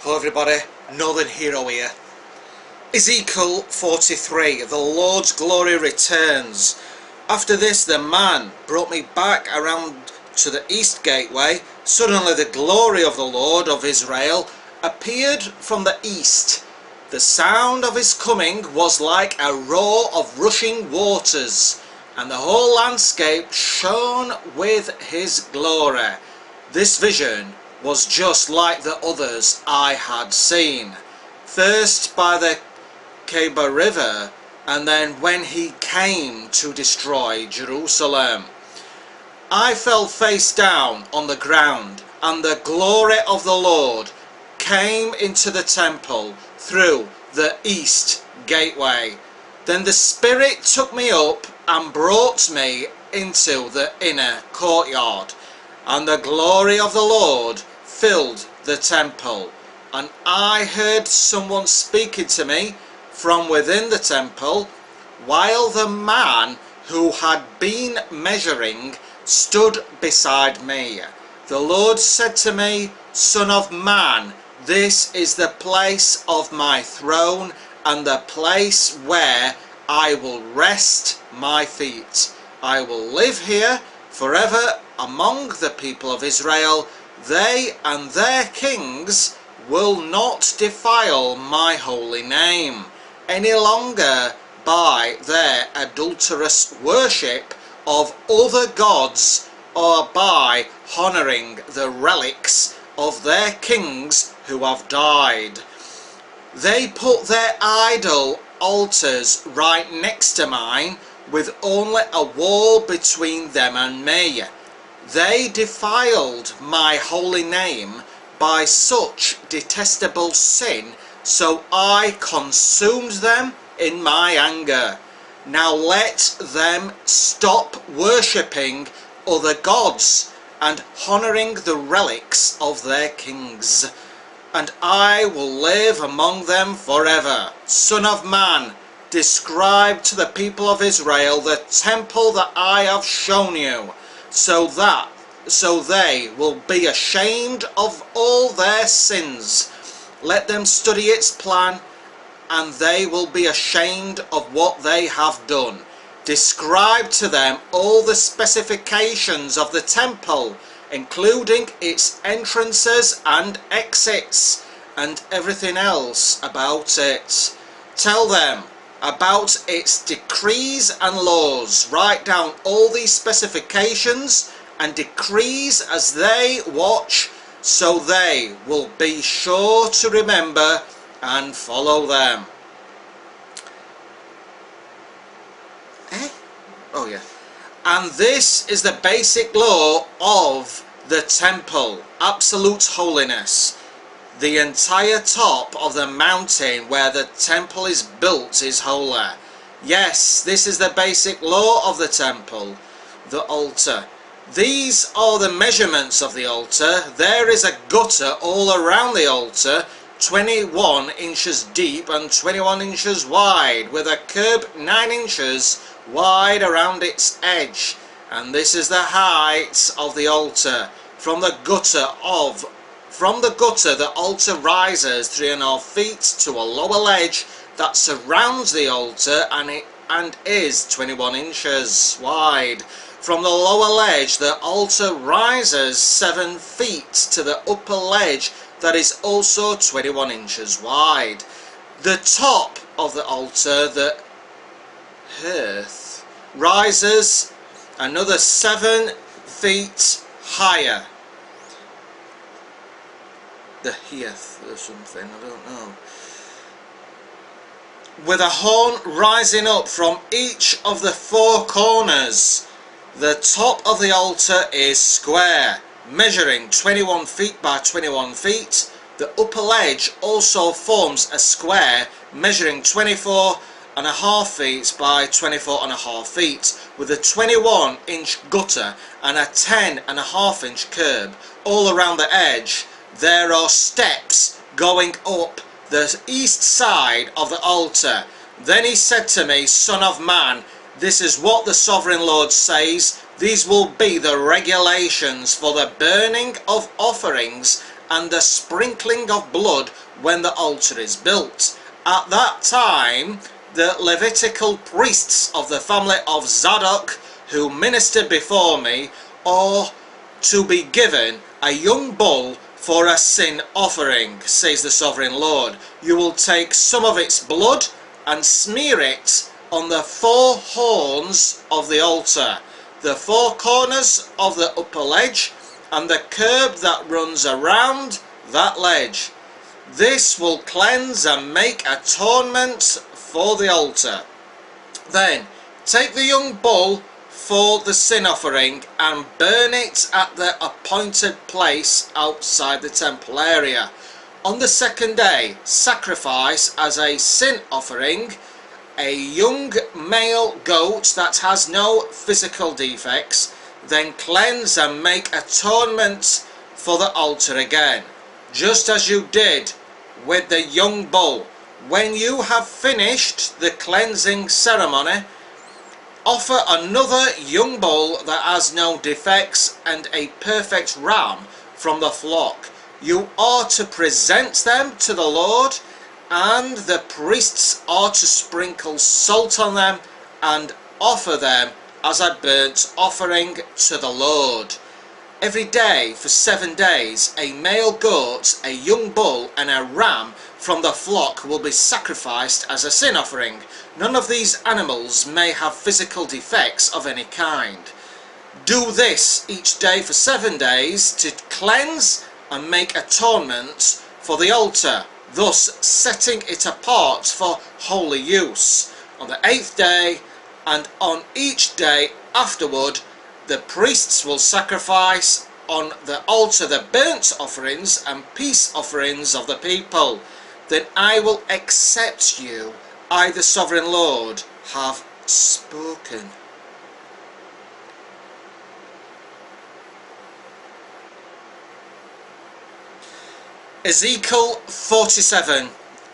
Hello everybody, Northern Hero here. Ezekiel 43, the Lord's glory returns. After this the man brought me back around to the east gateway. Suddenly the glory of the Lord of Israel appeared from the east. The sound of his coming was like a roar of rushing waters, and the whole landscape shone with his glory. This vision was just like the others I had seen, first by the Keba River, and then when he came to destroy Jerusalem. I fell face down on the ground, and the glory of the Lord came into the temple through the east gateway. Then the Spirit took me up and brought me into the inner courtyard, and the glory of the Lord filled the temple, and I heard someone speaking to me from within the temple, while the man who had been measuring stood beside me. The Lord said to me, "Son of man, this is the place of my throne and the place where I will rest my feet. I will live here forever among the people of Israel. They and their kings will not defile my holy name any longer by their adulterous worship of other gods, or by honouring the relics of their kings who have died. They put their idol altars right next to mine, with only a wall between them and me. They defiled my holy name by such detestable sin, so I consumed them in my anger. Now let them stop worshipping other gods and honouring the relics of their kings, and I will live among them forever. Son of man, describe to the people of Israel the temple that I have shown you, so they will be ashamed of all their sins. Let them study its plan, and they will be ashamed of what they have done. Describe to them all the specifications of the temple, including its entrances and exits, and everything else about it. Tell them about its decrees and laws. Write down all these specifications and decrees as they watch, so they will be sure to remember and follow them." Oh yeah. And this is the basic law of the temple: absolute holiness. The entire top of the mountain where the temple is built is holy. Yes, this is the basic law of the temple. The altar. These are the measurements of the altar. There is a gutter all around the altar, 21 inches deep and 21 inches wide, with a curb 9 inches wide around its edge. And this is the height of the altar. From the gutter, the altar rises 3.5 feet to a lower ledge that surrounds the altar, and is 21 inches wide. From the lower ledge, the altar rises 7 feet to the upper ledge that is also 21 inches wide. The top of the altar, the hearth, rises another 7 feet higher. The hearth or something, I don't know. With a horn rising up from each of the 4 corners. The top of the altar is square, measuring 21 feet by 21 feet. The upper ledge also forms a square, measuring 24.5 feet by 24.5 feet, with a 21-inch gutter and a 10.5-inch curb all around the edge. There are steps going up the east side of the altar. Then he said to me, "Son of man, this is what the Sovereign Lord says. These will be the regulations for the burning of offerings and the sprinkling of blood when the altar is built. At that time, the Levitical priests of the family of Zadok, who ministered before me, are to be given a young bull for a sin offering, says the Sovereign Lord. You will take some of its blood and smear it on the four horns of the altar, the four corners of the upper ledge, and the curb that runs around that ledge. This will cleanse and make atonement for the altar. Then take the young bull for the sin offering and burn it at the appointed place outside the temple area. On the second day, sacrifice as a sin offering a young male goat that has no physical defects. Then cleanse and make atonement for the altar again, just as you did with the young bull. When you have finished the cleansing ceremony, offer another young bull that has no defects and a perfect ram from the flock. You are to present them to the Lord, and the priests are to sprinkle salt on them and offer them as a burnt offering to the Lord. Every day for 7 days a male goat, a young bull and a ram from the flock will be sacrificed as a sin offering. None of these animals may have physical defects of any kind. Do this each day for 7 days to cleanse and make atonement for the altar, thus setting it apart for holy use. On the 8th day and on each day afterward, the priests will sacrifice on the altar the burnt offerings and peace offerings of the people. Then I will accept you. I, the Sovereign Lord, have spoken. Ezekiel 47,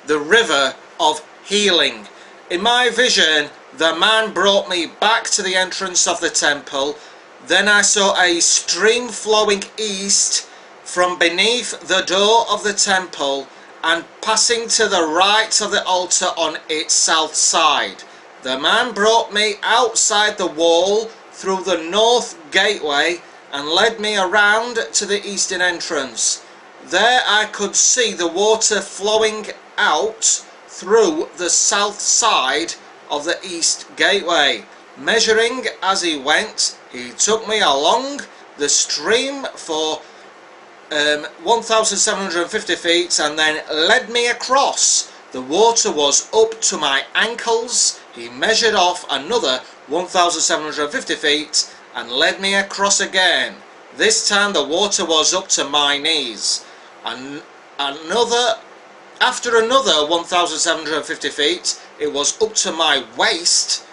the river of healing. In my vision, the man brought me back to the entrance of the temple. Then I saw a stream flowing east from beneath the door of the temple and passing to the right of the altar on its south side. The man brought me outside the wall through the north gateway and led me around to the eastern entrance. There I could see the water flowing out through the south side of the east gateway. Measuring as he went, he took me along the stream for 1,750 feet and then led me across. The water was up to my ankles. He measured off another 1,750 feet and led me across again. This time the water was up to my knees. And after another 1,750 feet, it was up to my waist.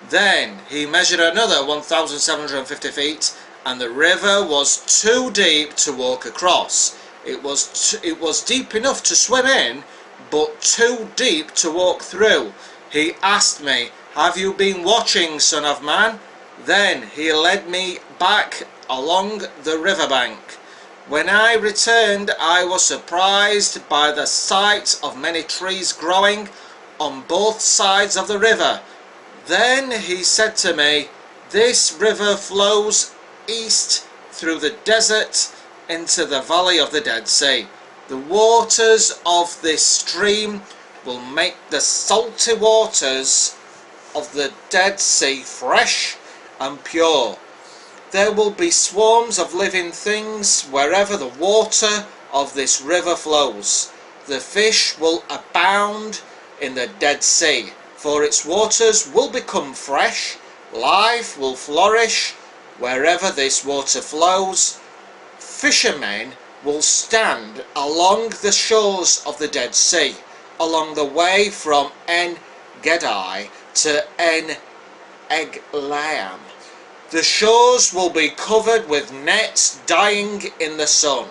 Then he measured another 1,750 feet, and the river was too deep to walk across. It was deep enough to swim in, but too deep to walk through. He asked me, "Have you been watching, Son of Man?" Then he led me back along the riverbank. When I returned, I was surprised by the sight of many trees growing on both sides of the river. Then he said to me, "This river flows east through the desert into the valley of the Dead Sea. The waters of this stream will make the salty waters of the Dead Sea fresh and pure. There will be swarms of living things wherever the water of this river flows. The fish will abound in the Dead Sea, for its waters will become fresh. Life will flourish wherever this water flows. Fishermen will stand along the shores of the Dead Sea, along the way from En Gedi to En Eglaim. The shores will be covered with nets dying in the sun.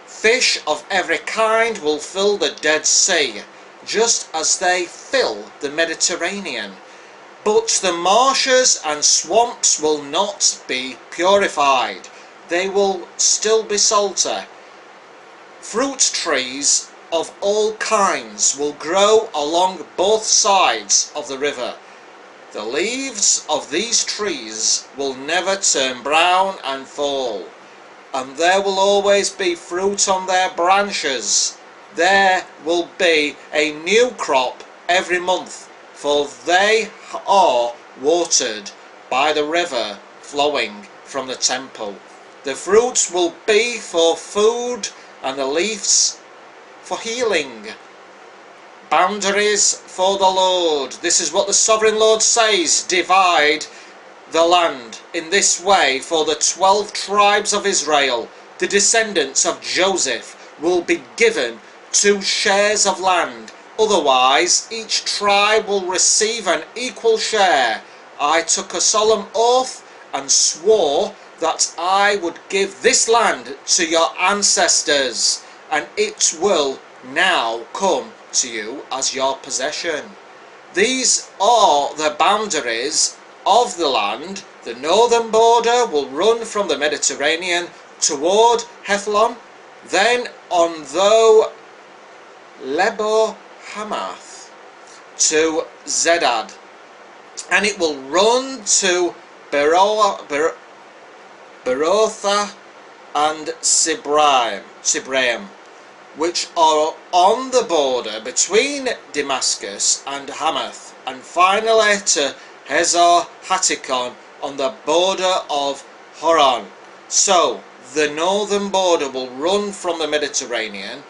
Fish of every kind will fill the Dead Sea, just as they fill the Mediterranean. But the marshes and swamps will not be purified. They will still be salter. Fruit trees of all kinds will grow along both sides of the river. The leaves of these trees will never turn brown and fall, and there will always be fruit on their branches. There will be a new crop every month, for they are watered by the river flowing from the temple. The fruits will be for food and the leaves for healing. Boundaries for the Lord. This is what the sovereign Lord says. Divide the land in this way for the 12 tribes of Israel. The descendants of Joseph will be given 2 shares of land. Otherwise, each tribe will receive an equal share. I took a solemn oath and swore that I would give this land to your ancestors, and it will now come to you as your possession. These are the boundaries of the land. The northern border will run from the Mediterranean toward Hethlon, then on the Lebo Hamath to Zedad, and it will run to Berotha and Sibraim, which are on the border between Damascus and Hamath, and finally to Hazar Hattikon on the border of Horan. So the northern border will run from the Mediterranean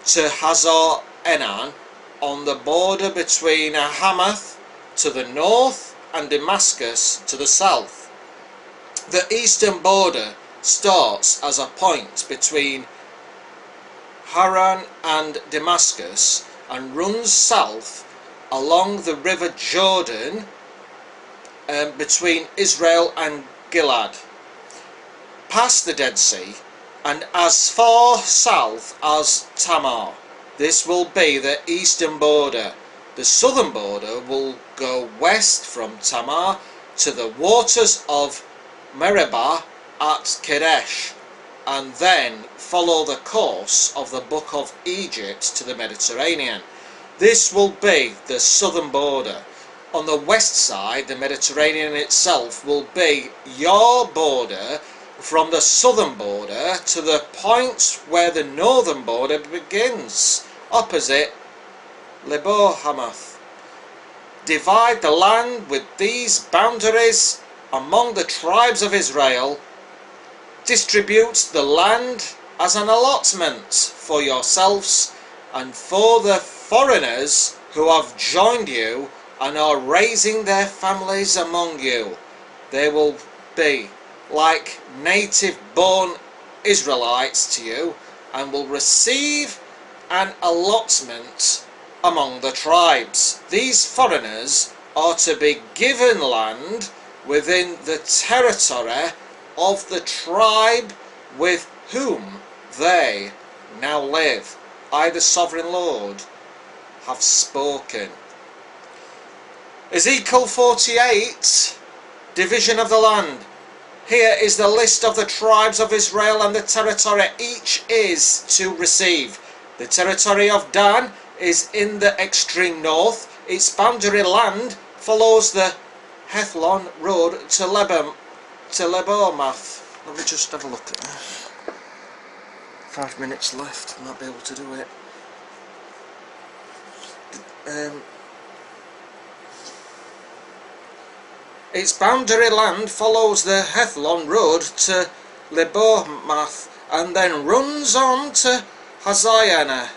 to Hazar Enan on the border between Hamath to the north and Damascus to the south. The eastern border starts as a point between Haran and Damascus and runs south along the river Jordan between Israel and Gilad, past the Dead Sea, and as far south as Tamar. This will be the eastern border. The southern border will go west from Tamar to the waters of Meribah at Kadesh, and then follow the course of the Book of Egypt to the Mediterranean. This will be the southern border. On the west side, the Mediterranean itself will be your border from the southern border to the point where the northern border begins, opposite Lebo Hamath. Divide the land with these boundaries among the tribes of Israel. Distribute the land as an allotment for yourselves and for the foreigners who have joined you and are raising their families among you. They will be like native-born Israelites to you and will receive an allotment among the tribes. These foreigners are to be given land within the territory of the tribe with whom they now live. I, the Sovereign Lord, have spoken. Ezekiel 48, division of the land. Here is the list of the tribes of Israel and the territory each is to receive. The territory of Dan is in the extreme north. Its boundary land follows the Hethlon road to Lebomath. Let me just have a look at that. 5 minutes left, I might be able to do it. Its boundary land follows the Hethlon road to Lebomath and then runs on to Hazar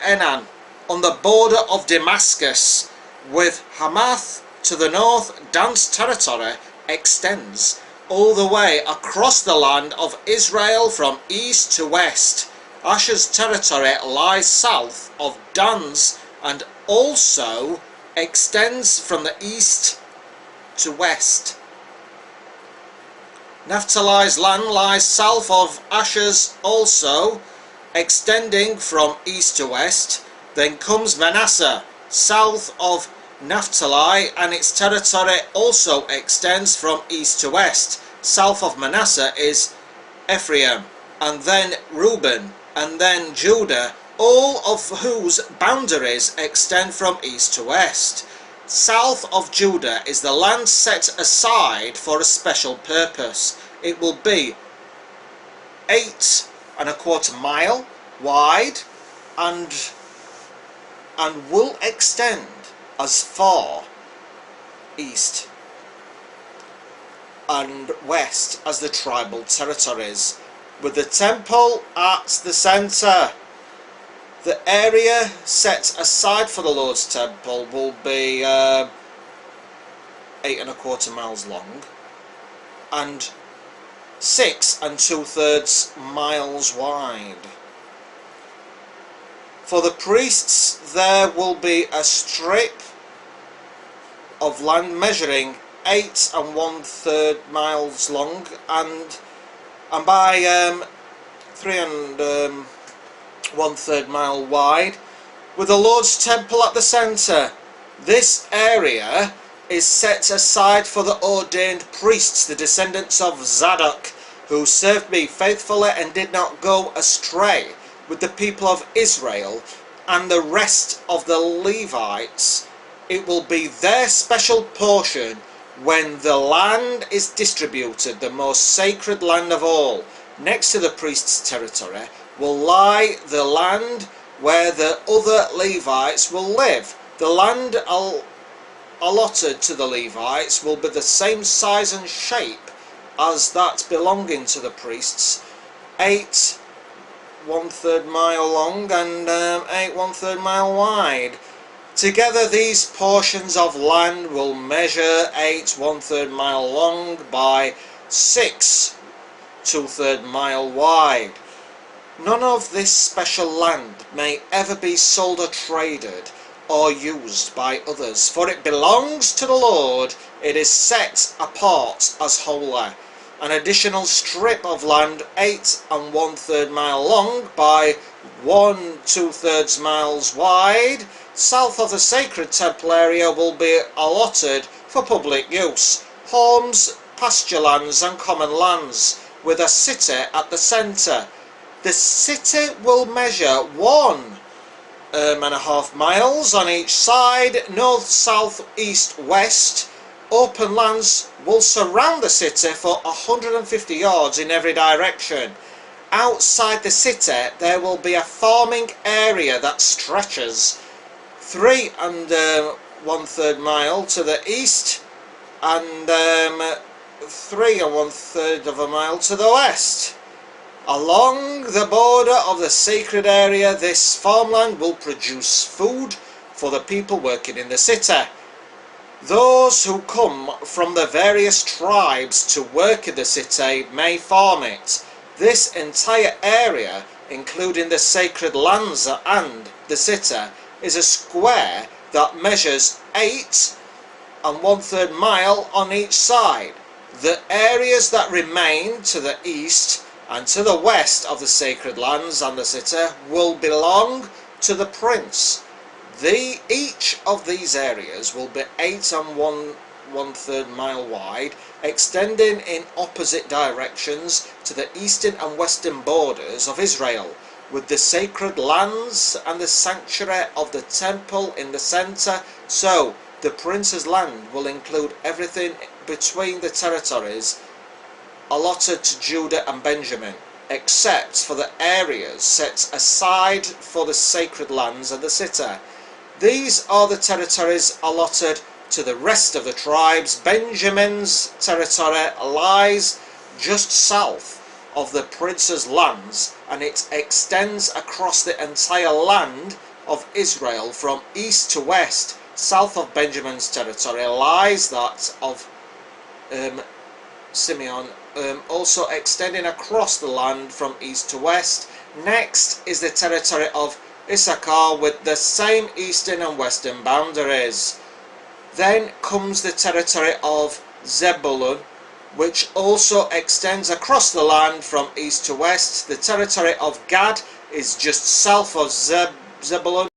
Enan on the border of Damascus, with Hamath to the north. Dan's territory extends all the way across the land of Israel from east to west. Asher's territory lies south of Dan's and also extends from the east to west. Naphtali's land lies south of Asher's also, extending from east to west. Then comes Manasseh, south of Naphtali, and its territory also extends from east to west. South of Manasseh is Ephraim. and then Reuben, and then Judah, all of whose boundaries extend from east to west. South of Judah is the land set aside for a special purpose. It will be 8¼ mile wide and will extend as far east and west as the tribal territories, with the temple at the centre. The area set aside for the Lord's temple will be 8¼ miles long and 6⅔ miles wide. For the priests there will be a strip of land measuring 8⅓ miles long and by 3⅓ mile wide, with the Lord's temple at the centre. This area is set aside for the ordained priests, the descendants of Zadok, who served me faithfully and did not go astray with the people of Israel, and the rest of the Levites. It will be their special portion when the land is distributed, the most sacred land of all. Next to the priest's territory will lie the land where the other Levites will live. The land allotted to the Levites will be the same size and shape as that belonging to the priests, 8⅓ mile long and 8⅓ mile wide. Together these portions of land will measure 8⅓ mile long by 6⅔ mile wide. None of this special land may ever be sold or traded or used by others, for it belongs to the Lord. It is set apart as holy. An additional strip of land 8⅓ mile long by 1⅔ miles wide south of the sacred temple area will be allotted for public use, homes, pasture lands and common lands, with a city at the centre. The city will measure 1½ miles on each side, north, south, east, west. Open lands will surround the city for 150 yards in every direction. Outside the city there will be a farming area that stretches 3⅓ mile to the east and 3⅓ mile to the west. Along the border of the sacred area, this farmland will produce food for the people working in the city. Those who come from the various tribes to work in the city may farm it. This entire area, including the sacred lands and the city, is a square that measures 8⅓ mile on each side. The areas that remain to the east and to the west of the sacred lands and the city will belong to the prince. Each of these areas will be 8⅓ mile wide, extending in opposite directions to the eastern and western borders of Israel, with the sacred lands and the sanctuary of the temple in the centre. So the prince's land will include everything between the territories allotted to Judah and Benjamin, except for the areas set aside for the sacred lands and the city. These are the territories allotted to the rest of the tribes. Benjamin's territory lies just south of the prince's lands, and it extends across the entire land of Israel from east to west. South of Benjamin's territory lies that of Simeon, also extending across the land from east to west. Next is the territory of Issachar with the same eastern and western boundaries. Then comes the territory of Zebulun, which also extends across the land from east to west. The territory of Gad is just south of Zebulun.